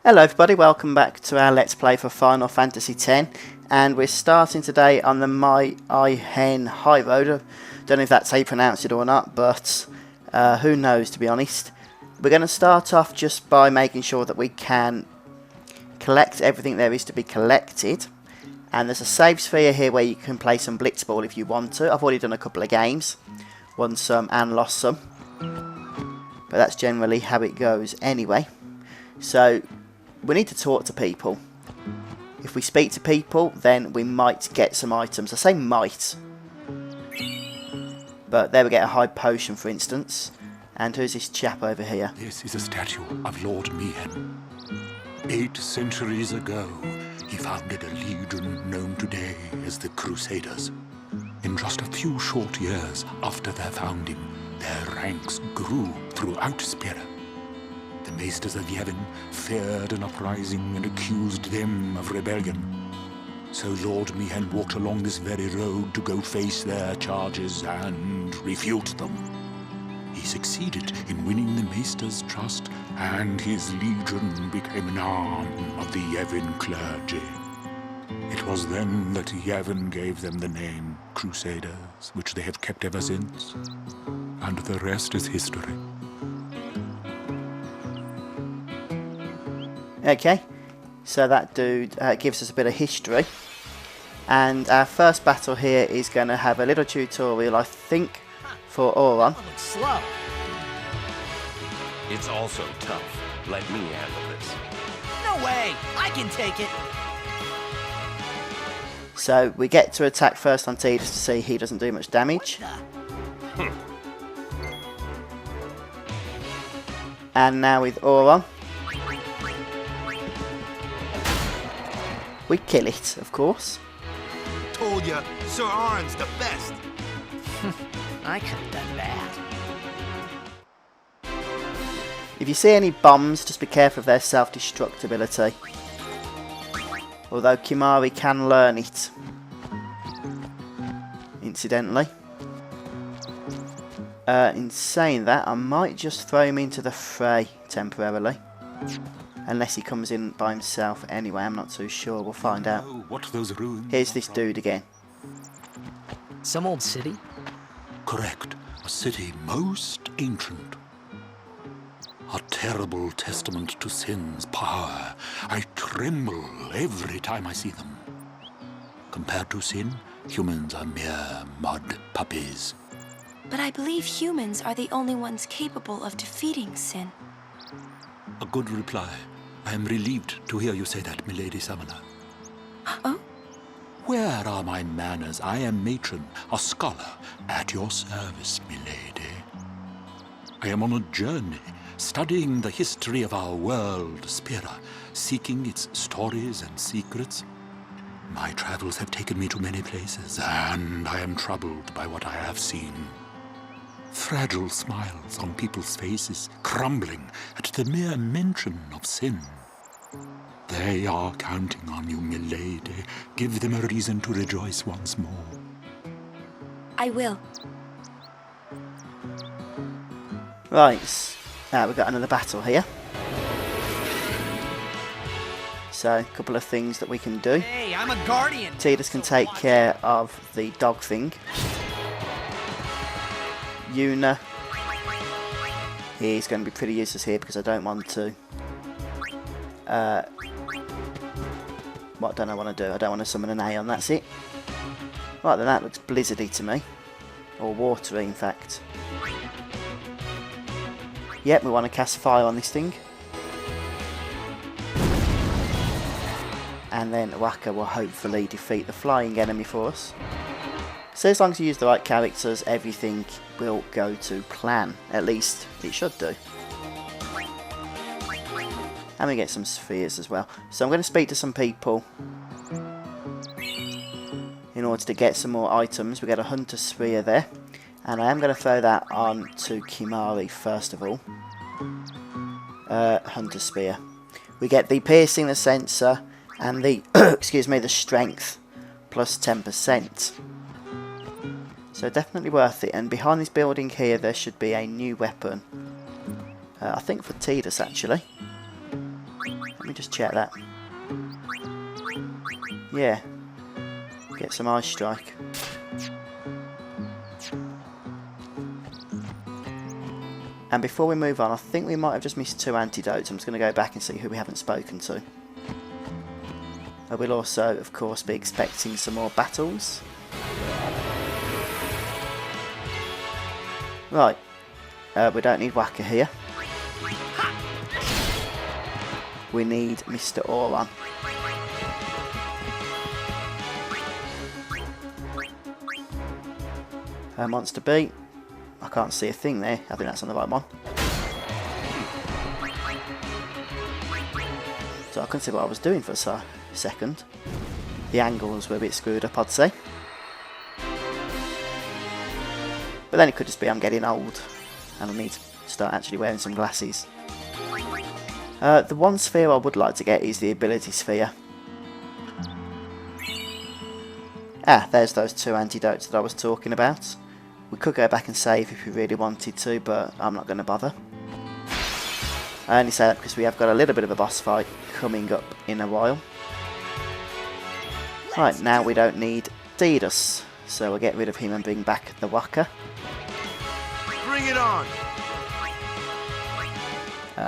Hello everybody, welcome back to our Let's Play for Final Fantasy X, and we're starting today on the Mai Hen High Road. Don't know if that's how you pronounce it or not, but who knows, to be honest. We're going to start off just by making sure that we can collect everything there is to be collected, and there's a save sphere here where you can play some Blitzball if you want to. I've already done a couple of games, won some and lost some, but that's generally how it goes anyway. So we need to talk to people. If we speak to people, then we might get some items. I say might. But there we get a high potion, for instance. And who's this chap over here? This is a statue of Lord Mihen. 8 centuries ago, he founded a legion known today as the Crusaders. In just a few short years after their founding, their ranks grew throughout Spira. The Maesters of Yevon feared an uprising and accused them of rebellion. So Lord Mihen walked along this very road to go face their charges and refute them. He succeeded in winning the Maesters' trust, and his legion became an arm of the Yevon clergy. It was then that Yevon gave them the name Crusaders, which they have kept ever since. And the rest is history. Okay, so that dude gives us a bit of history. And our first battle here is going to have a little tutorial, I think, for Auron. Slow. It's also tough. Let me handle this. No way! I can take it! So we get to attack first on Tidus to see he doesn't do much damage. And now with Auron, we kill it, of course. Told ya, Sir Auron's the best. I could have done that. If you see any bombs, just be careful of their self-destructibility. Although Kimahri can learn it. Incidentally. In saying that, I might just throw him into the fray temporarily. Unless he comes in by himself anyway, I'm not too sure. We'll find out. Oh, what those ruins? Here's this dude again. Some old city? Correct. A city most ancient. A terrible testament to sin's power. I tremble every time I see them. Compared to sin, humans are mere mud puppies. But I believe humans are the only ones capable of defeating sin. A good reply. I am relieved to hear you say that, Milady Summoner. Oh? Where are my manners? I am matron, a scholar, at your service, milady. I am on a journey, studying the history of our world, Spira, seeking its stories and secrets. My travels have taken me to many places, and I am troubled by what I have seen. Fragile smiles on people's faces, crumbling at the mere mention of sin. They are counting on you, milady. Give them a reason to rejoice once more. I will. Right, now we've got another battle here. So, a couple of things that we can do. Hey, I'm a guardian! Tidus can take care of the dog thing. Yuna, he's going to be pretty useless here because I don't want to. What don't I want to do? I don't want to summon an Aeon, that's it. Right then, that looks blizzardy to me. Or watery, in fact. Yep, we want to cast fire on this thing. And then Wakka will hopefully defeat the flying enemy for us. So as long as you use the right characters, everything will go to plan. At least it should do. And we get some spheres as well. So I'm going to speak to some people in order to get some more items. We get a hunter sphere there. And I am going to throw that on to Kimahri first of all. Hunter spear. We get the piercing, the sensor, and the excuse me, the strength plus 10%. So definitely worth it. And behind this building here there should be a new weapon. I think for Tidus actually. Let me me just check that. Yeah. Get some Ice Strike. And before we move on, I think we might have just missed 2 antidotes. I'm just going to go back and see who we haven't spoken to. We'll also, of course, be expecting some more battles. Right. We don't need Wakka here. We need Mr. Auron. Monster B. I can't see a thing there. I think that's on the right one. So I couldn't see what I was doing for a second. The angles were a bit screwed up, I'd say. But then it could just be I'm getting old and I need to start actually wearing some glasses. The one sphere I would like to get is the ability sphere. Ah, there's those 2 antidotes that I was talking about. We could go back and save if we really wanted to, but I'm not going to bother. I only say that because we have got a little bit of a boss fight coming up in a while. Right, now we don't need Tidus, so we'll get rid of him and bring back the Wakka. Bring it on!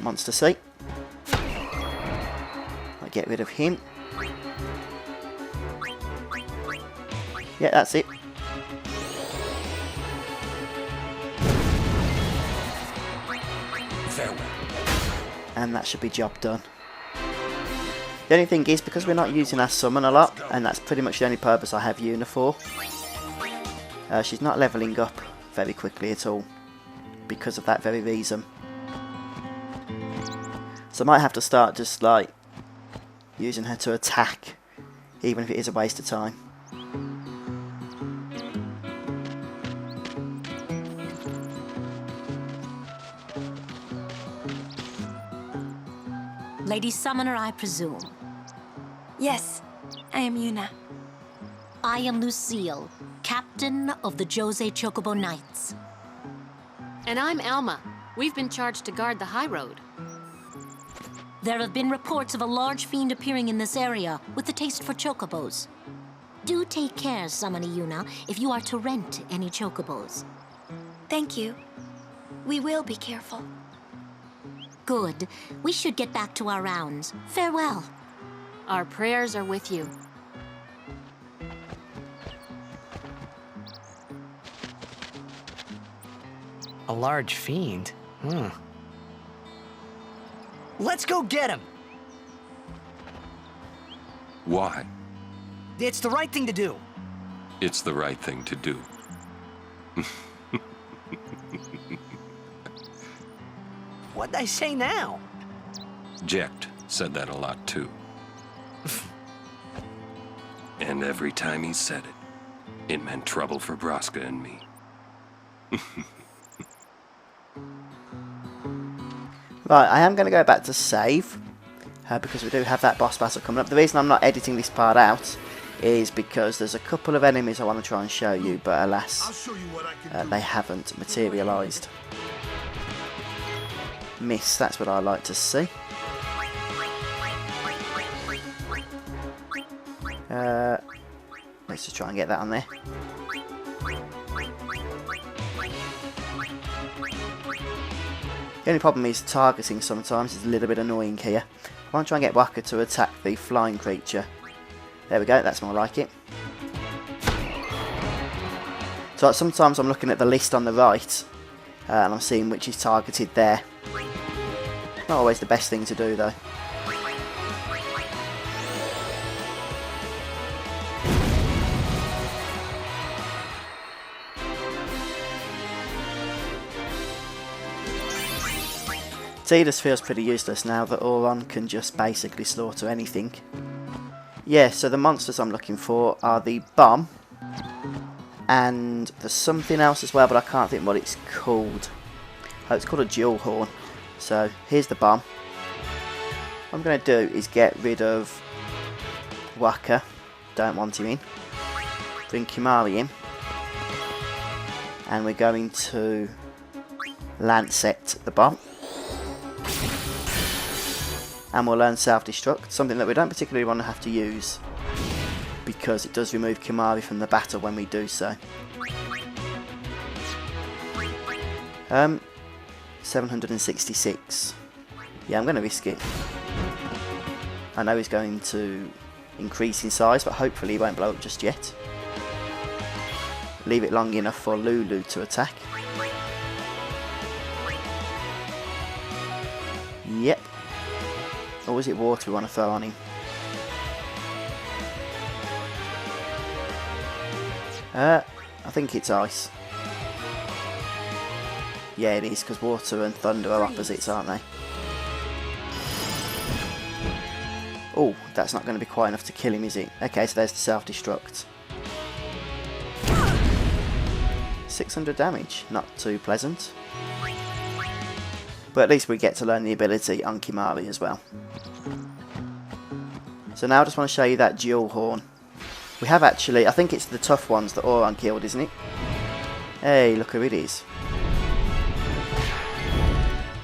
Monster C. I'll get rid of him. Yeah, that's it. Farewell. And that should be job done. The only thing is, because we're not using our summon a lot, and that's pretty much the only purpose I have Yuna for, she's not levelling up very quickly at all, because of that very reason. So I might have to start just like using her to attack, even if it is a waste of time. Lady Summoner, I presume. Yes, I am Yuna. I am Lucille, captain of the Jose Chocobo Knights. And I'm Alma. We've been charged to guard the high road. There have been reports of a large fiend appearing in this area with a taste for chocobos. Do take care, Summoner Yuna, if you are to rent any chocobos. Thank you. We will be careful. Good. We should get back to our rounds. Farewell. Our prayers are with you. A large fiend? Let's go get him! Why? It's the right thing to do. It's the right thing to do. What'd I say now? Jecht said that a lot too. And every time he said it, it meant trouble for Braska and me. Right, I am going to go back to save, because we do have that boss battle coming up. The reason I'm not editing this part out is because there's a couple of enemies I want to try and show you, but alas, they haven't materialised. Miss, that's what I like to see. Let's just try and get that on there. The only problem is targeting sometimes is a little bit annoying here. I want to try and get Wakka to attack the flying creature. There we go, that's more like it. So sometimes I'm looking at the list on the right, and I'm seeing which is targeted there. Not always the best thing to do though. Tidus feels pretty useless now that Auron can just basically slaughter anything. Yeah, so the monsters I'm looking for are the bomb, and there's something else as well, but I can't think what it's called. Oh, it's called a dual horn. So here's the bomb. What I'm going to do is get rid of Wakka, don't want him in. Bring Kimahri in, and we're going to Lancet the bomb. And we'll learn self-destruct, something that we don't particularly want to have to use, because it does remove Kimahri from the battle when we do so. 766. Yeah, I'm going to risk it. I know he's going to increase in size, but hopefully he won't blow up just yet. Leave it long enough for Lulu to attack. Yep. Or is it water we want to throw on him? I think it's ice. Yeah, it is, because water and thunder are opposites, aren't they? Oh, that's not going to be quite enough to kill him, is it? Okay, so there's the self-destruct. 600 damage, not too pleasant. But at least we get to learn the ability on Kimahri as well. So now I just want to show you that dual horn. We have actually, I think it's the tough ones that Auron killed, isn't it? Hey, look who it is.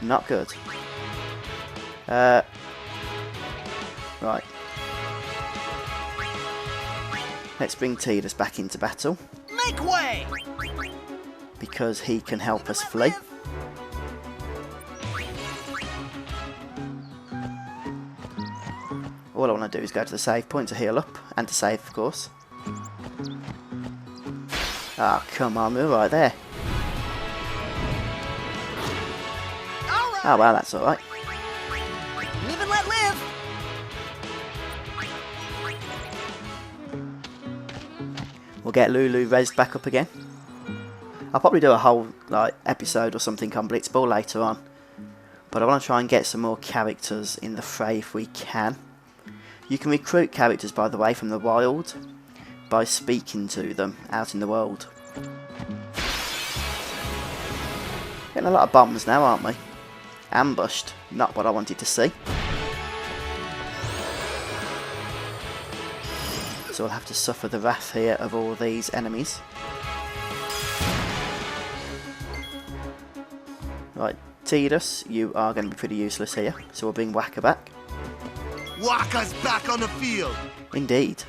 Not good. Right. Let's bring Tidus back into battle. Make way! Because he can help us flee. All I want to do is go to the save point to heal up, and to save, of course. Ah, come on, we're right there. Oh well, that's alright. Live and let live! We'll get Lulu raised back up again. I'll probably do a whole episode or something on Blitzball later on. But I want to try and get some more characters in the fray if we can. You can recruit characters, by the way, from the wild by speaking to them out in the world. Getting a lot of bombs now, aren't we? Ambushed. Not what I wanted to see. So we'll have to suffer the wrath here of all these enemies. Right, Tidus, you are going to be pretty useless here. So we'll bring Wakka back. Wakka's back on the field! Indeed.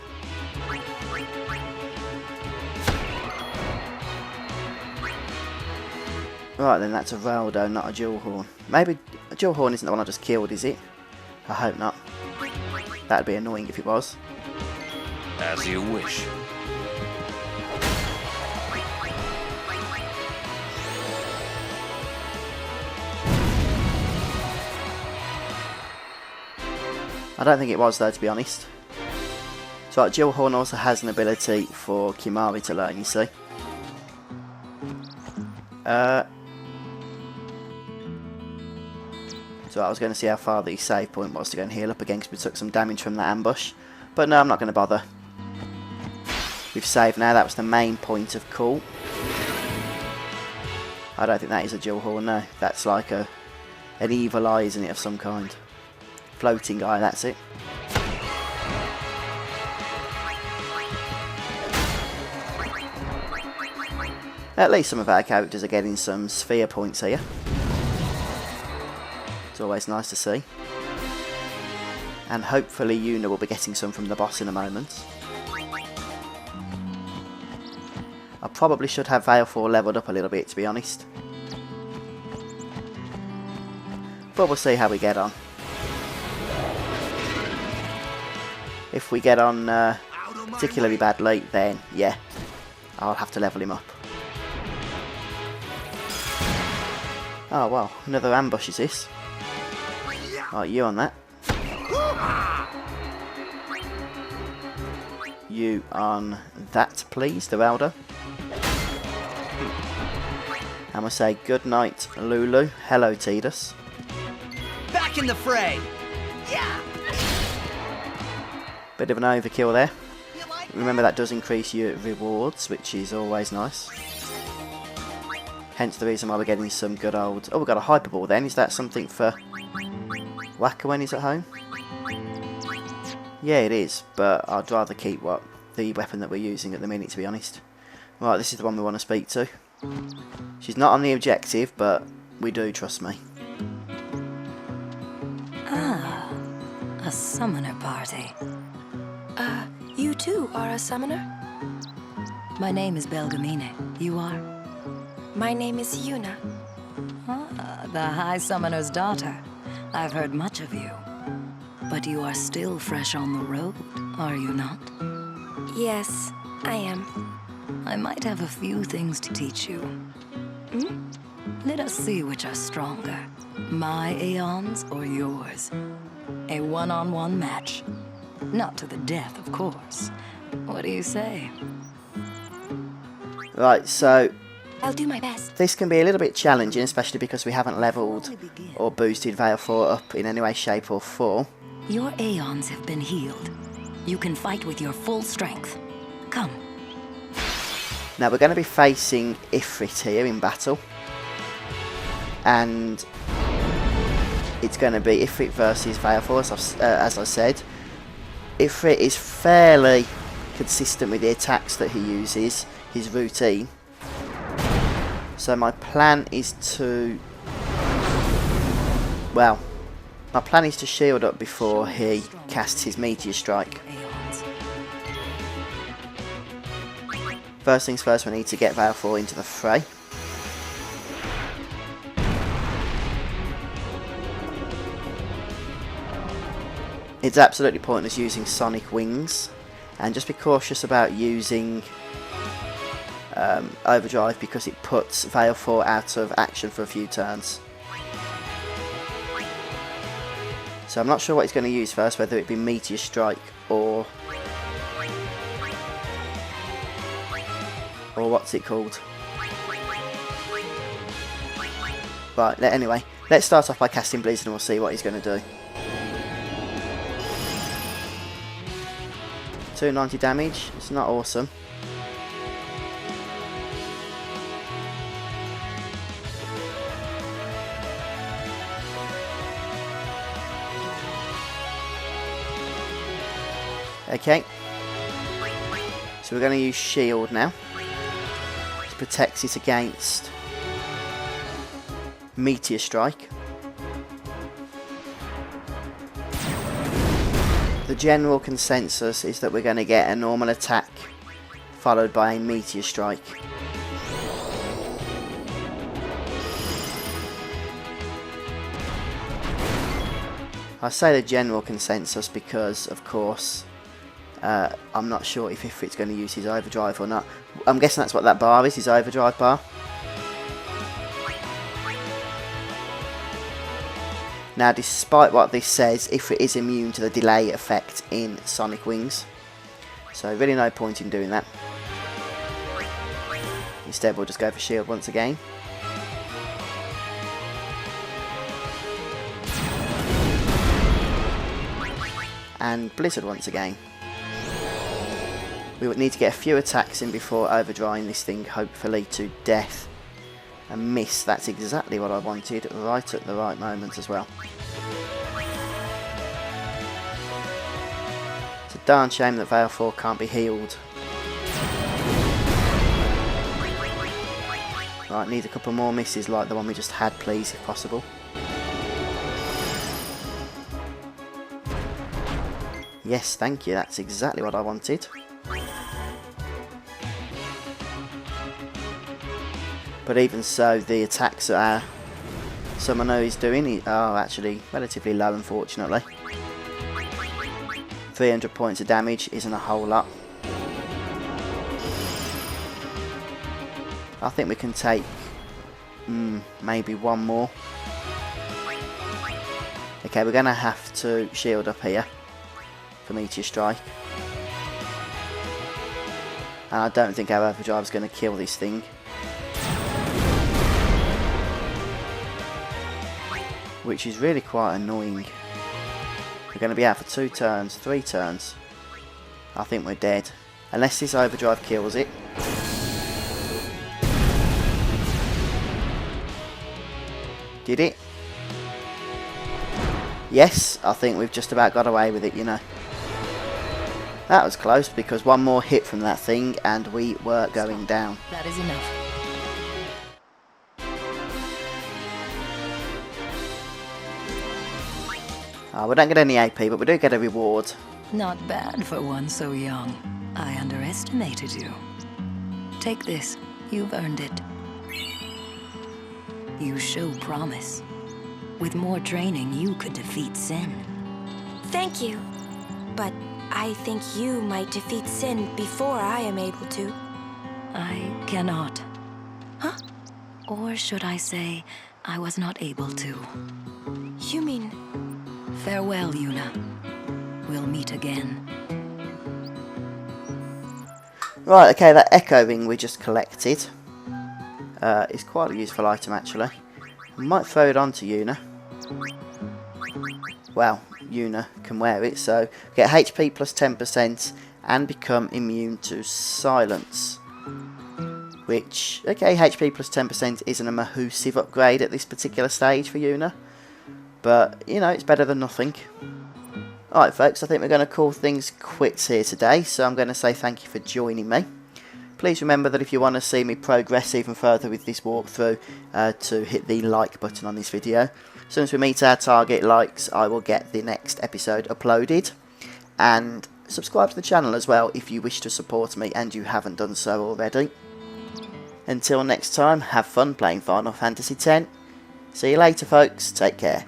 Right then, that's a Raldo, not a dual horn. Maybe a dual horn isn't the one I just killed, is it? I hope not. That'd be annoying if it was. As you wish. I don't think it was though, to be honest. So dual horn also has an ability for Kimahri to learn, you see. So I was going to see how far the save point was to go and heal up again, because we took some damage from that ambush. But no, I'm not going to bother. We've saved now, that was the main point of call. I don't think that is a dual horn, no. That's like an evil eye, isn't it, of some kind. Floating eye, that's it. At least some of our characters are getting some sphere points here. It's always nice to see. And hopefully Yuna will be getting some from the boss in a moment. I probably should have Vale 4 leveled up a little bit, to be honest. But we'll see how we get on. If we get on particularly badly, then yeah, I'll have to level him up. Oh well, another ambush is this. Right, you on that. You on that, please, the Raldo. And we'll say good night, Lulu. Hello, Tidus. Back in the fray! Yeah! Bit of an overkill there. Remember, that does increase your rewards, which is always nice. Hence the reason why we're getting some good old... Oh, we've got a Hyperball then. Is that something for Wakka when he's at home? Yeah, it is, but I'd rather keep the weapon that we're using at the minute, to be honest. Right, this is the one we want to speak to. She's not on the objective, but we do, trust me. Ah, A summoner party. You too are a summoner? My name is Belgamine. You are? My name is Yuna. Ah, the High Summoner's daughter. I've heard much of you. But you are still fresh on the road, are you not? Yes, I am. I might have a few things to teach you. Let us see which are stronger. My Aeons or yours? A one-on-one match. Not to the death, of course. What do you say? Right, so I'll do my best. this can be a little bit challenging, especially because we haven't levelled or boosted Valefor up in any way, shape or form. Your Aeons have been healed. You can fight with your full strength. Come. Now we're going to be facing Ifrit here in battle. And it's going to be Ifrit versus Valefor, as I said. Ifrit is fairly consistent with the attacks that he uses, his routine. So my plan is to... Well, my plan is to shield up before he casts his Meteor Strike. First things first, we need to get Valefor into the fray. It's absolutely pointless using Sonic Wings, and just be cautious about using Overdrive because it puts Valefor out of action for a few turns. So I'm not sure what he's going to use first, whether it be Meteor Strike or what's it called. Right, anyway, let's start off by casting Blizzard and we'll see what he's going to do. 290 damage, it's not awesome. Okay, so we're going to use Shield now. It protects it against Meteor Strike. The general consensus is that we're going to get a normal attack followed by a Meteor Strike. I say the general consensus because, of course, I'm not sure if Ifrit's going to use his Overdrive or not. I'm guessing that's what that bar is, his Overdrive bar. Now, despite what this says, Ifrit is immune to the delay effect in Sonic Wings. So really no point in doing that. Instead we'll just go for Shield once again. And Blizzard once again. We would need to get a few attacks in before overdrawing this thing, hopefully to death. And miss, that's exactly what I wanted, right at the right moment as well. It's a darn shame that Valefor can't be healed. Right, need a couple more misses like the one we just had, please, if possible. Yes, thank you, that's exactly what I wanted. But even so, the attacks that our summoner is doing are actually relatively low, unfortunately. 300 points of damage isn't a whole lot. I think we can take maybe one more. Okay, we're going to have to shield up here for Meteor Strike. And I don't think our Overdrive is going to kill this thing. Which is really quite annoying. We're going to be out for 2 turns, 3 turns. I think we're dead. Unless this Overdrive kills it. Did it? Yes, I think we've just about got away with it, you know. That was close because one more hit from that thing and we were going down. That is enough. We don't get any AP, but we do get a reward. Not bad for one so young. I underestimated you. Take this. You've earned it. You show promise. With more training, you could defeat Sin. Thank you. But I think you might defeat Sin before I am able to. I cannot. Huh? Or should I say, I was not able to. You mean... Farewell, Yuna. We'll meet again. Right, okay, that Echo Ring we just collected is quite a useful item, actually. We might throw it on to Yuna. Well, Yuna can wear it, so get HP plus 10% and become immune to silence. Which, okay, HP plus 10% isn't a massive upgrade at this particular stage for Yuna. But, you know, it's better than nothing. Alright folks, I think we're going to call things quits here today, so I'm going to say thank you for joining me. Please remember that if you want to see me progress even further with this walkthrough, to hit the like button on this video. As soon as we meet our target likes, I will get the next episode uploaded. And subscribe to the channel as well if you wish to support me and you haven't done so already. Until next time, have fun playing Final Fantasy X. See you later folks, take care.